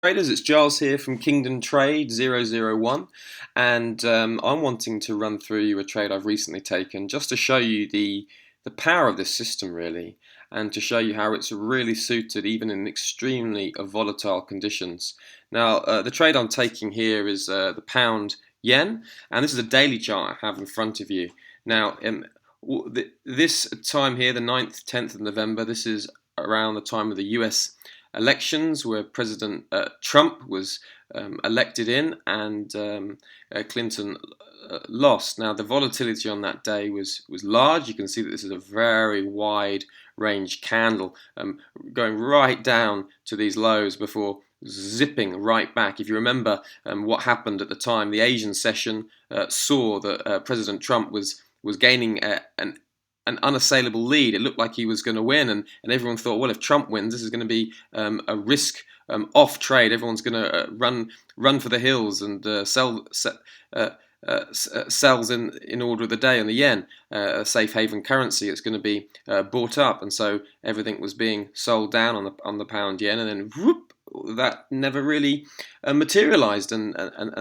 Traders, it's Giles here from Kingdom Trade 001, and I'm wanting to run through you a trade I've recently taken just to show you the power of this system really, and to show you how it's really suited even in extremely volatile conditions. Now the trade I'm taking here is the pound yen, and this is a daily chart I have in front of you. Now this time here, the 9th, 10th of November, this is around the time of the US elections where President Trump was elected in, and Clinton lost. Now the volatility on that day was large. You can see that this is a very wide range candle going right down to these lows before zipping right back. If you remember what happened at the time, the Asian session saw that President Trump was gaining an unassailable lead. It looked like he was going to win, and everyone thought, well, if Trump wins, this is going to be a risk off trade. Everyone's going to run for the hills and sells in order of the day on the yen, a safe haven currency. It's going to be bought up, and so everything was being sold down on the pound yen, and then whoop, that never really materialized, and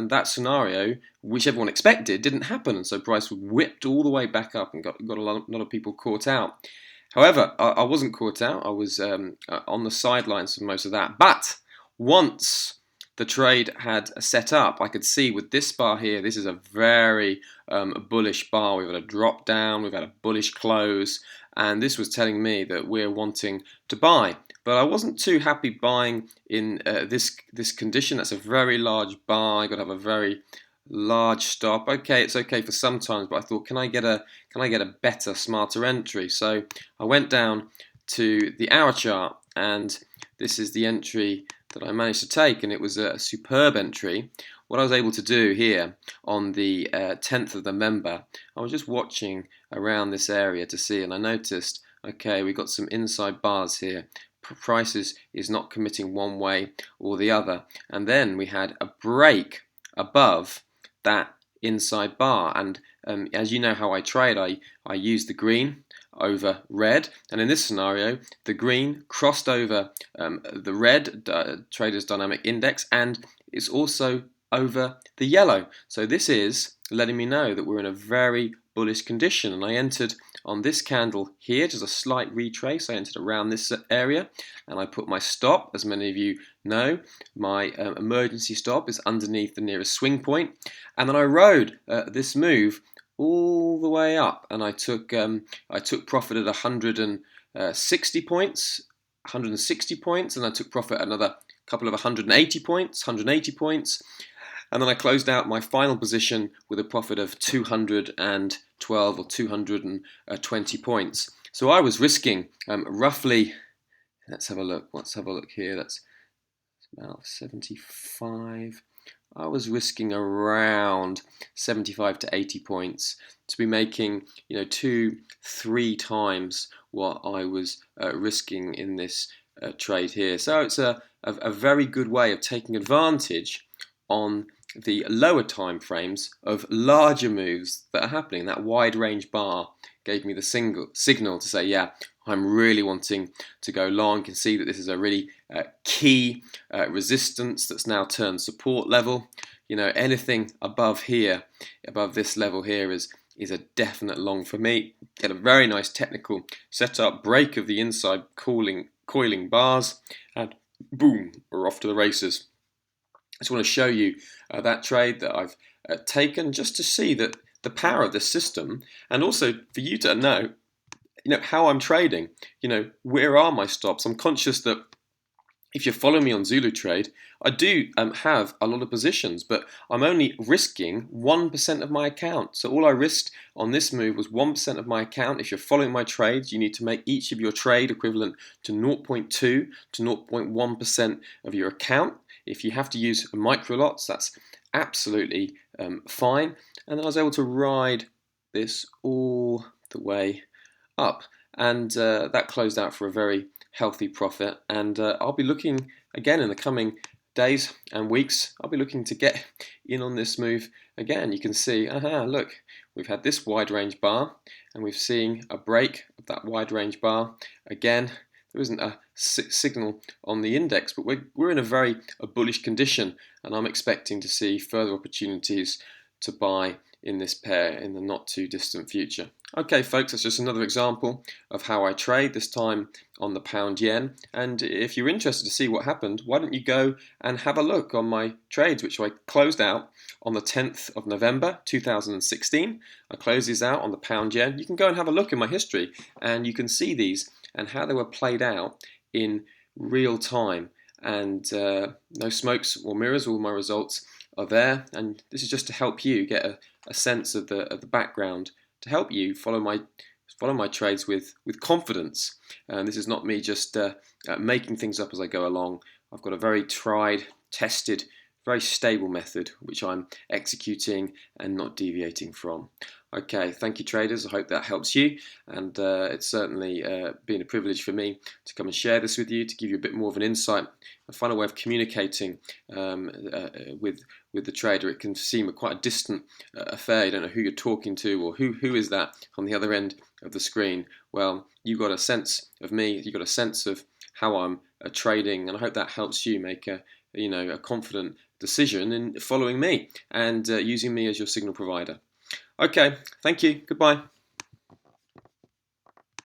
that scenario, which everyone expected, didn't happen, and so price whipped all the way back up and got a lot of people caught out. However, I wasn't caught out. I was on the sidelines for most of that. But once the trade had set up, I could see with this bar here, this is a very bullish bar. We've had a drop down, we've had a bullish close, and this was telling me that we're wanting to buy. But I wasn't too happy buying in this condition. That's a very large bar. I've got to have a very large stop. Okay, it's okay for sometimes, but I thought, can I get a better, smarter entry? So I went down to the hour chart, and this is the entry that I managed to take, and it was a superb entry. What I was able to do here on the 10th of November, I was just watching around this area to see, and I noticed, okay, we got some inside bars here. Price is not committing one way or the other, and then we had a break above that inside bar, and as you know how I trade, I use the green over red, and in this scenario the green crossed over the red traders dynamic index, and it's also over the yellow. So this is letting me know that we're in a very bullish condition, and I entered on this candle here, just a slight retrace. I entered around this area, and I put my stop. As many of you know, my emergency stop is underneath the nearest swing point, and then I rode this move all the way up, and I took profit at 160 points, 160 points, and I took profit at another couple of 180 points, 180 points. And then I closed out my final position with a profit of 212 or 220 points. So I was risking roughly, let's have a look here, that's about 75. I was risking around 75 to 80 points to be making, 2-3 times what I was risking in this trade here. So it's a very good way of taking advantage on the lower time frames of larger moves that are happening. That wide range bar gave me the signal to say, yeah, I'm really wanting to go long. You can see that this is a really key resistance that's now turned support level. Anything above here, above this level here, is a definite long for me. Get a very nice technical setup, break of the inside coiling bars, and boom, we're off to the races. I just want to show you that trade that I've taken, just to see that the power of this system, and also for you to know, how I'm trading. Where are my stops? I'm conscious that if you follow me on Zulu Trade, I do have a lot of positions, but I'm only risking 1% of my account. So all I risked on this move was 1% of my account. If you're following my trades, you need to make each of your trade equivalent to 0.2 to 0.1% of your account. If you have to use micro lots, that's absolutely fine. And then I was able to ride this all the way up, and that closed out for a very healthy profit. And I'll be looking again in the coming days and weeks. I'll be looking to get in on this move again. You can see, look, we've had this wide range bar, and we've seen a break of that wide range bar again. a signal on the index, but we're in a bullish condition, and I'm expecting to see further opportunities to buy in this pair in the not too distant future. Okay, folks, that's just another example of how I trade, this time on the pound yen. And if you're interested to see what happened, why don't you go and have a look on my trades, which I closed out on the 10th of November 2016. I closed these out on the pound yen. You can go and have a look in my history, and you can see these and how they were played out in real time. And no smokes or mirrors, all my results are there, and this is just to help you get a sense of the background, to help you follow my trades with confidence. And this is not me just making things up as I go along. I've got a very tried, tested, very stable method which I'm executing and not deviating from. Okay, thank you traders, I hope that helps you, and it's certainly been a privilege for me to come and share this with you, to give you a bit more of an insight, a final way of communicating with the trader. It can seem quite a distant affair. You don't know who you're talking to, or who is that on the other end of the screen. Well, you've got a sense of me, you've got a sense of how I'm trading, and I hope that helps you make a confident decision in following me and using me as your signal provider. Okay, thank you. Goodbye.